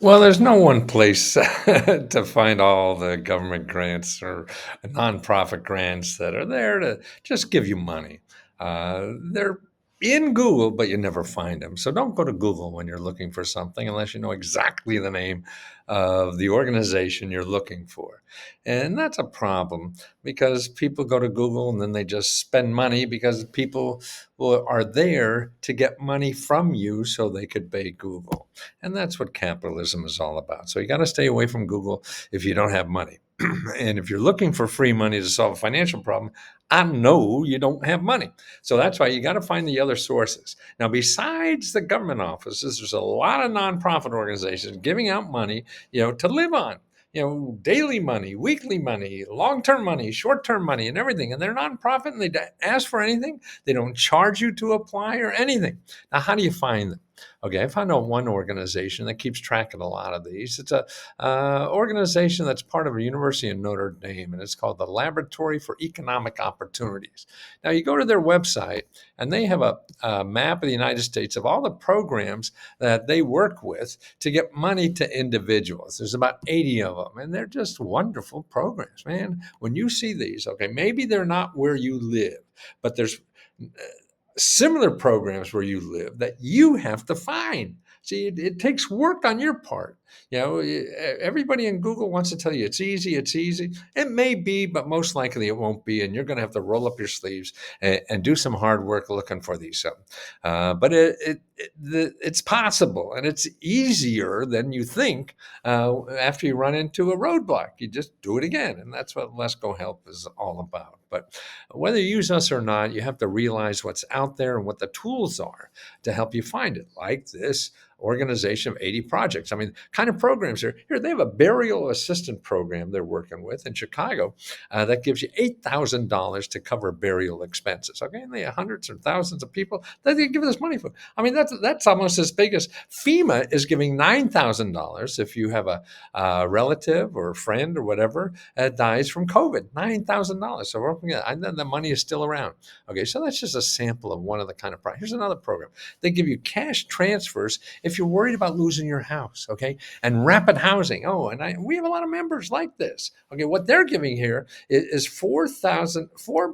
Well, there's no one place to find all the government grants or nonprofit grants that are there to just give you money. They're in Google, but you never find them. So don't go to Google when you're looking for something unless you know exactly the name of the organization you're looking for. And that's a problem because people go to Google and then they just spend money because people are there to get money from you so they could pay Google. And that's what capitalism is all about. So you got to stay away from Google if you don't have money. And if you're looking for free money to solve a financial problem, I know you don't have money. So that's why you got to find the other sources. Now, besides the government offices, there's a lot of nonprofit organizations giving out money, to live on. Daily money, weekly money, long-term money, short-term money, and everything. And they're nonprofit and they don't ask for anything. They don't charge you to apply or anything. Now, how do you find them? Okay, I found out one organization that keeps track of a lot of these. It's a organization that's part of a university in Notre Dame, and it's called the Laboratory for Economic Opportunities. Now, you go to their website, and they have a map of the United States of all the programs that they work with to get money to individuals. There's about 80 of them, and they're just wonderful programs, man. When you see these, okay, maybe they're not where you live, but there's similar programs where you live that you have to find. See, it takes work on your part. Everybody in Google wants to tell you it's easy, it's easy. It may be, but most likely it won't be. And you're going to have to roll up your sleeves and do some hard work looking for these. But it's possible and it's easier than you think after you run into a roadblock. You just do it again. And that's what Let's Go Help is all about. But whether you use us or not, you have to realize what's out there and what the tools are to help you find it, like this organization of 80 projects. I mean, kind of programs are here. They have a burial assistant program they're working with in Chicago that gives you $8,000 to cover burial expenses. Okay, and they have hundreds or thousands of people that they give this money for. I mean, that's almost as big as FEMA is giving $9,000 if you have a relative or a friend or whatever dies from COVID. $9,000. So and then the money is still around. Okay, so that's just a sample of one of the kind of programs. Here's another program. They give you cash transfers if you're worried about losing your house. Okay, and rapid housing. Oh, and we have a lot of members like this. Okay, what they're giving here is 4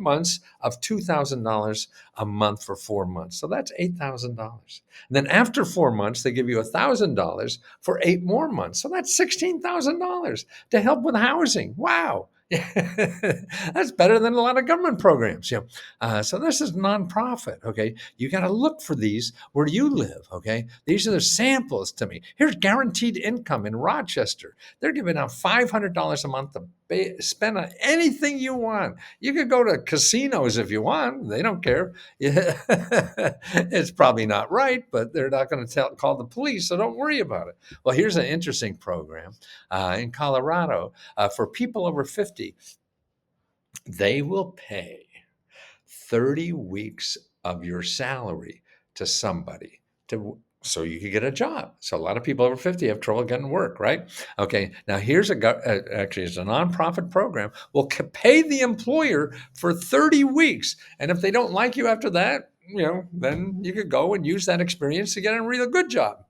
months of $2,000 a month for 4 months. So that's $8,000. Then after 4 months, they give you $1,000 for 8 more months. So that's $16,000 to help with housing. Wow. That's better than a lot of government programs. So this is nonprofit. Okay, you got to look for these where you live. Okay, these are the samples to me. Here's Guaranteed Income in Rochester. They're giving out $500 a month to spend on anything you want. You could go to casinos if you want. They don't care. It's probably not right, but they're not going to call the police, so don't worry about it. Well, here's an interesting program in Colorado for people over 50. They will pay 30 weeks of your salary to somebody so you can get a job. So a lot of people over 50 have trouble getting work, right? Okay, now here's actually it's a nonprofit program. Will pay the employer for 30 weeks. And if they don't like you after that, then you could go and use that experience to get a real good job.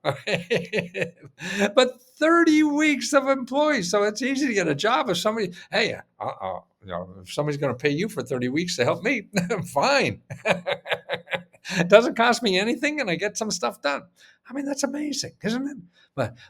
But 30 weeks of employees. So it's easy to get a job if somebody, hey, if somebody's going to pay you for 30 weeks to help me, fine. It doesn't cost me anything and I get some stuff done. I mean, that's amazing, isn't it?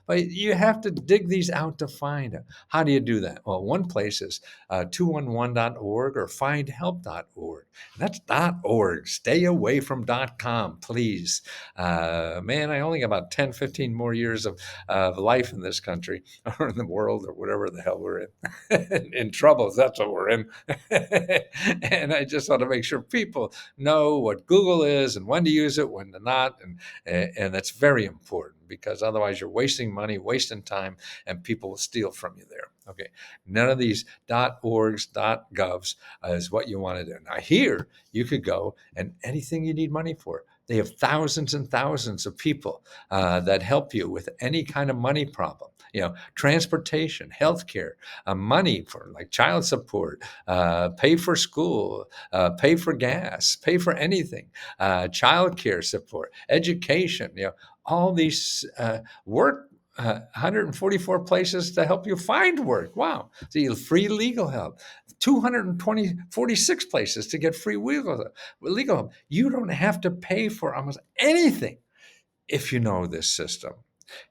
But you have to dig these out to find them. How do you do that? Well, one place is 211.org or findhelp.org. That's .org. Stay away from .com, please. Man, I only got about 10, 15 more years of life in this country or in the world or whatever the hell we're in. In trouble, that's what we're in. And I just want to make sure people know what Google is and when to use it, when to not. And that's very important because otherwise you're wasting money, wasting time, and people will steal from you there. Okay. None of these .orgs, .govs is what you want to do. Now here you could go and anything you need money for. They have thousands and thousands of people that help you with any kind of money problem. Transportation, healthcare, money for like child support, pay for school, pay for gas, pay for anything, child care support, education, all these work 144 places to help you find work. Wow. So you free legal help. 46 places to get free legal help. You don't have to pay for almost anything if you know this system.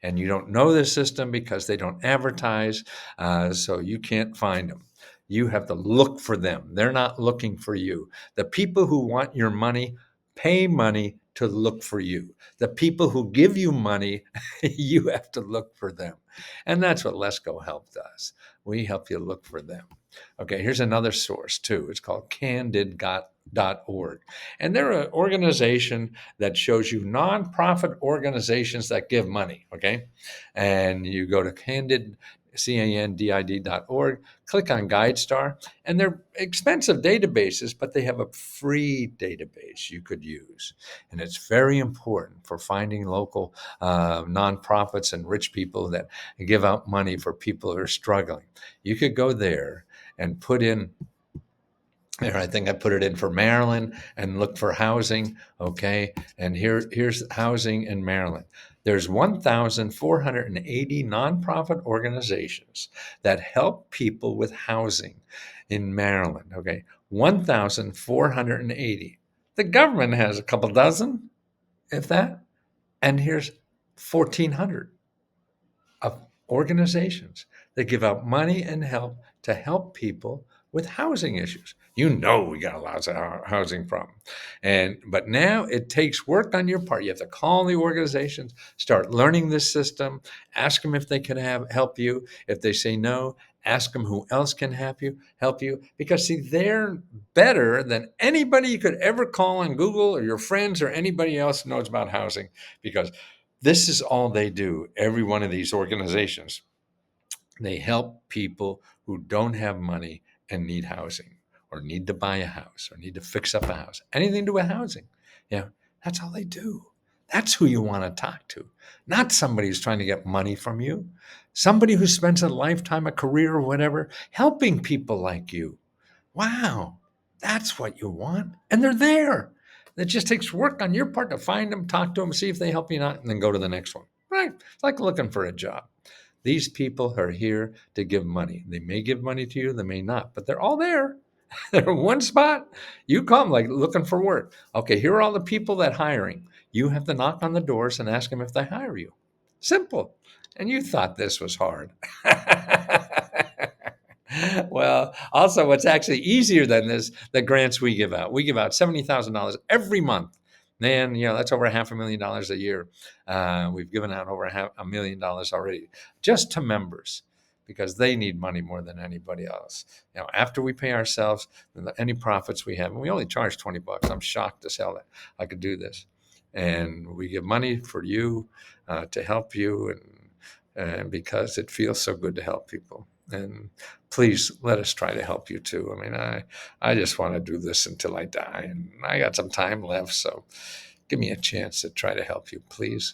And you don't know this system because they don't advertise, so you can't find them. You have to look for them. They're not looking for you. The people who want your money pay money to look for you. The people who give you money, you have to look for them. And that's what Let's Go Help does. We help you look for them. Okay, here's another source too. It's called candid.org. And they're an organization that shows you nonprofit organizations that give money. Okay. And you go to candid.org, click on GuideStar, and they're expensive databases, but they have a free database you could use. And it's very important for finding local nonprofits and rich people that give out money for people who are struggling. You could go there and put in there, I think I put it in for Maryland and look for housing. Okay. And here's housing in Maryland. There's 1,480 nonprofit organizations that help people with housing in Maryland. Okay. 1,480. The government has a couple dozen, if that. And here's 1,400 of organizations that give out money and help to help people with housing issues. You know we got a lot of housing problem. But now it takes work on your part. You have to call the organizations, start learning this system, ask them if they can help you. If they say no, ask them who else can help you. Because see, they're better than anybody you could ever call on Google or your friends or anybody else who knows about housing, because this is all they do. Every one of these organizations, they help people who don't have money and need housing or need to buy a house or need to fix up a house. Anything to do with housing. Yeah, that's all they do. That's who you want to talk to, not somebody who's trying to get money from you. Somebody who spends a lifetime, a career, or whatever, helping people like you. Wow, that's what you want. And they're there. It just takes work on your part to find them, talk to them, see if they help you out, and then go to the next one. Right? It's like looking for a job. These people are here to give money. They may give money to you, they may not, but they're all there. They're in one spot. You come like looking for work. Okay, here are all the people that hiring. You have to knock on the doors and ask them if they hire you. Simple. And you thought this was hard. Well, also, what's actually easier than this, the grants we give out. We give out $70,000 every month. Man, that's over $500,000 a year. We've given out over $500,000 already just to members because they need money more than anybody else. After we pay ourselves, any profits we have, and we only charge $20. I'm shocked as hell that I could do this. And we give money for you to help you, and because it feels so good to help people. And please let us try to help you too. I mean, I just want to do this until I die, and I got some time left, so give me a chance to try to help you, please.